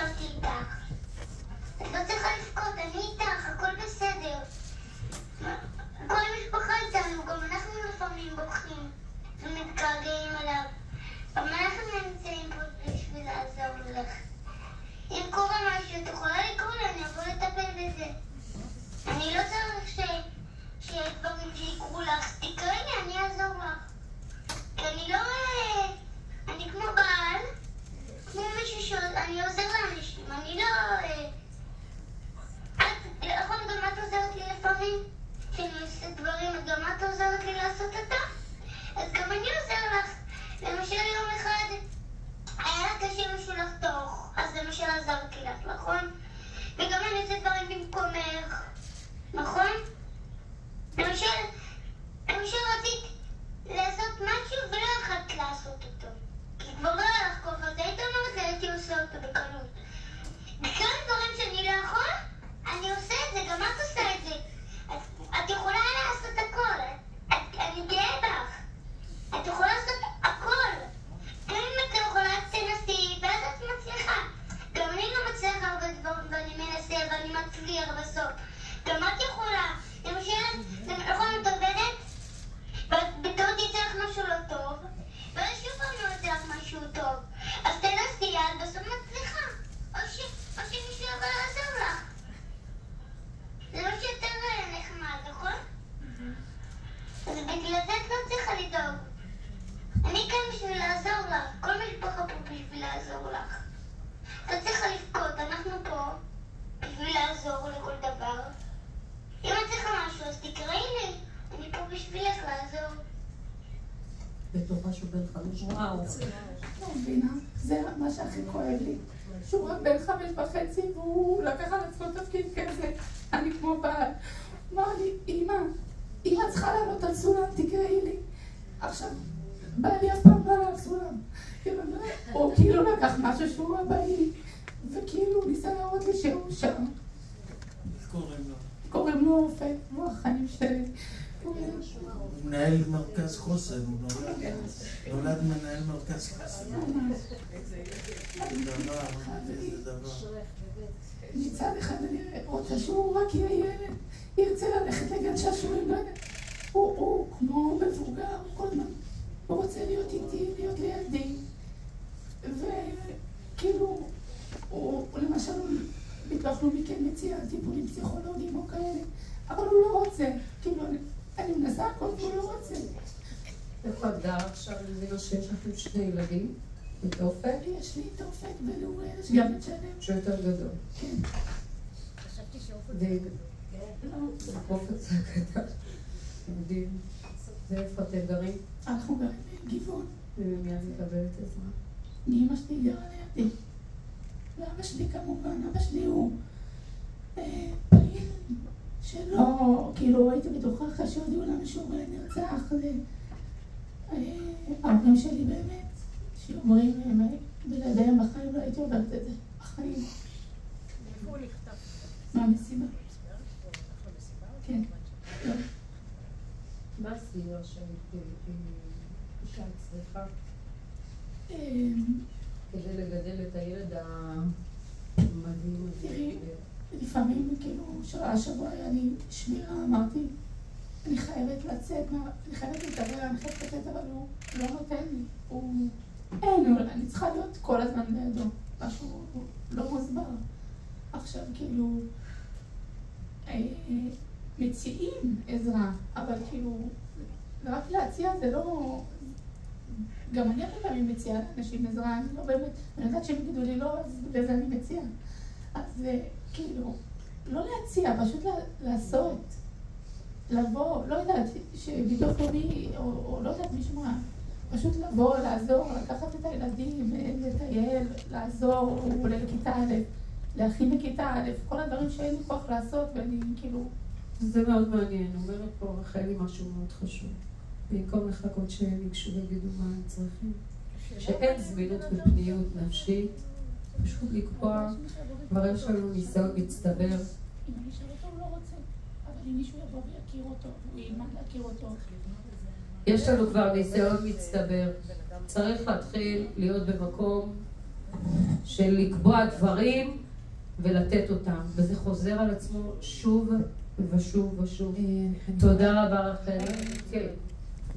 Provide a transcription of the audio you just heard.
נשארתי איתך. את לא צריכה לבכות, אני איתך, הכל בסדר. כל המשפחה איתנו, גם אנחנו לפעמים בוכים ומתגעגעים עליו. אבל אנחנו נמצאים פה בשביל לעזור לך. אם קורה משהו, את יכולה לקרוא לי, אני יכול לטפל בזה. אני לא צריך שדברים שיקרו לך. תקראי לי, אני אעזור לך. כי אני לא... אני כמו בעל, כמו מישהו שאני עוזר לאנשים. אני לא... נכון, גם את עוזרת לי לפעמים? כשאני עושה דברים, גם את עוזרת לי לעשות אותם? אז גם אני עוזר לך. למשל יום אחד היה לה קשה משהו לחתוך, אז למשל עזרתי לך, נכון? וגם אני עושה דברים במקומך, נכון? למשל רצית לעשות משהו ולא יכולת לעשות אותו. כי כבר לא היה לך כוח, אז היית אומרת לי, הייתי עושה אותו בקלות. בכל דברים שאני לא יכול, אני עושה את זה, גם את עושה את זה. את יכולה לעשות הכל. אני גאה בך. את יכולה לעשות הכל. גם אם את לא יכולה, תנסי, ואז את מצליחה. גם אני לא מצליחה הרבה דברים, ואני מנסה, ואני מצליח בסוף. גם את יכולה. למשל, נכון, את עובדת, ובטעות יצא לך משהו לא טוב, ואז שוב פעם לא יצא לך משהו טוב. אז תנסי, את בסוף מצליחה. או שמישהו יכול לעזור לך. זה לא שיותר נחמד, נכון? אז בגלל זה את לא צריכה לדאוג. אני כאן בשביל לעזור לך. כל משפחה פה בשביל לעזור לך. את צריכה לבכות, אנחנו פה בשביל לעזור לכל דבר. אם את צריכה משהו, אז תקראי לי. אני פה בשבילך לעזור. בטוחה שהוא בן 5. וואו. לא מבינה, זה מה שהכי כואב לי. שהוא רק בן 5.5 והוא לקח על עצמו תפקיד כזה. אני כמו בעל. אמר לי, אמא צריכה לעלות על סולם, תקראי לי. עכשיו, בעלי אף פעם לא עלה על סולם. הוא כאילו לקח משהו שהוא הבאי, וכאילו ניסה להראות לי שהוא שם. קוראים לו אופק, הוא החיים שלי. הוא מנהל מרכז חוסן, הוא נולד מנהל מרכז חוסן. זה דבר. מצד אחד אני רוצה שהוא רק יהיה ילד, ירצה ללכת לגן שעשועים, לא יודע. הוא כמו מבוגר, כל הזמן. הוא רוצה להיות איתי, להיות לידי. וכאילו, הוא למשל, ביטוח לאומי כן מציע טיפולים פסיכולוגיים או כאלה, אבל הוא לא רוצה. כאילו, אני מנסה הכל והוא לא רוצה. איפה את גר עכשיו? אני מבינה שיש לכם 2 ילדים? את אופק? יש לי את אופק ולאורי, יש גם את שלם. שהוא יותר גדול. כן. חשבתי שאופק... לא. אופק זה הקטן. יודעים. ואיפה אתם גרים? אנחנו גרים בגבעון. ומי את מקבלת עזרה? מאמא שלי גרה לידי. ואבא שלי כמובן, אבא שלי הוא פעיל שלא, כאילו הייתי בטוחה אחרי שהודיעו לנו שהוא נרצח. ההורים שלי באמת, שאומרים, בלעדיהם בחיים לא הייתי עוברת את זה, בחיים. איפה הוא נכתב? מה המסיבה? כן. לא. מה הסיוע שאישה צריכה כדי לגדל את הילד המדהים הזה? תראי, לפעמים כאילו, השבוע היה לי שמירה, אמרתי, אני חייבת לצאת, אני חייבת להתעבר, אני חייבת לצאת, אבל הוא לא נותן לי. אין, אני צריכה להיות כל הזמן לידו, משהו לא מוסבר. עכשיו כאילו, מציעים עזרה, אבל כאילו, רק להציע זה לא... גם אני הרבה פעמים מציעה לאנשים עזרה, אני לא באמת, אני יודעת שהם יגידו לי לא, אז בגלל זה אני מציעה. אז כאילו, לא להציע, פשוט לעשות, לבוא, לא יודעת, שביטוח לאומי, או לא יודעת מישהו מה, פשוט לבוא, לעזור, לקחת את הילדים, לטייל, לעזור, אולי לכיתה א', להכין לכיתה א', כל הדברים שאין לי כוח לעשות, ואני כאילו... זה מאוד מעניין, אומרת פה רחלי משהו מאוד חשוב. במקום לחכות שהם ייגשו ויגידו מה הם צריכים. שאין זמינות ופניות נפשית, פשוט לקבוע, כבר יש לנו ניסיון מצטבר. אם אני אשאל אותו הוא לא רוצה, אבל אם מישהו יבוא ויכיר אותו, הוא ילמד להכיר אותו. יש לנו כבר ניסיון מצטבר. צריך להתחיל להיות במקום של לקבוע דברים ולתת אותם, וזה חוזר על עצמו שוב ושוב ושוב. תודה רבה רחל. כן.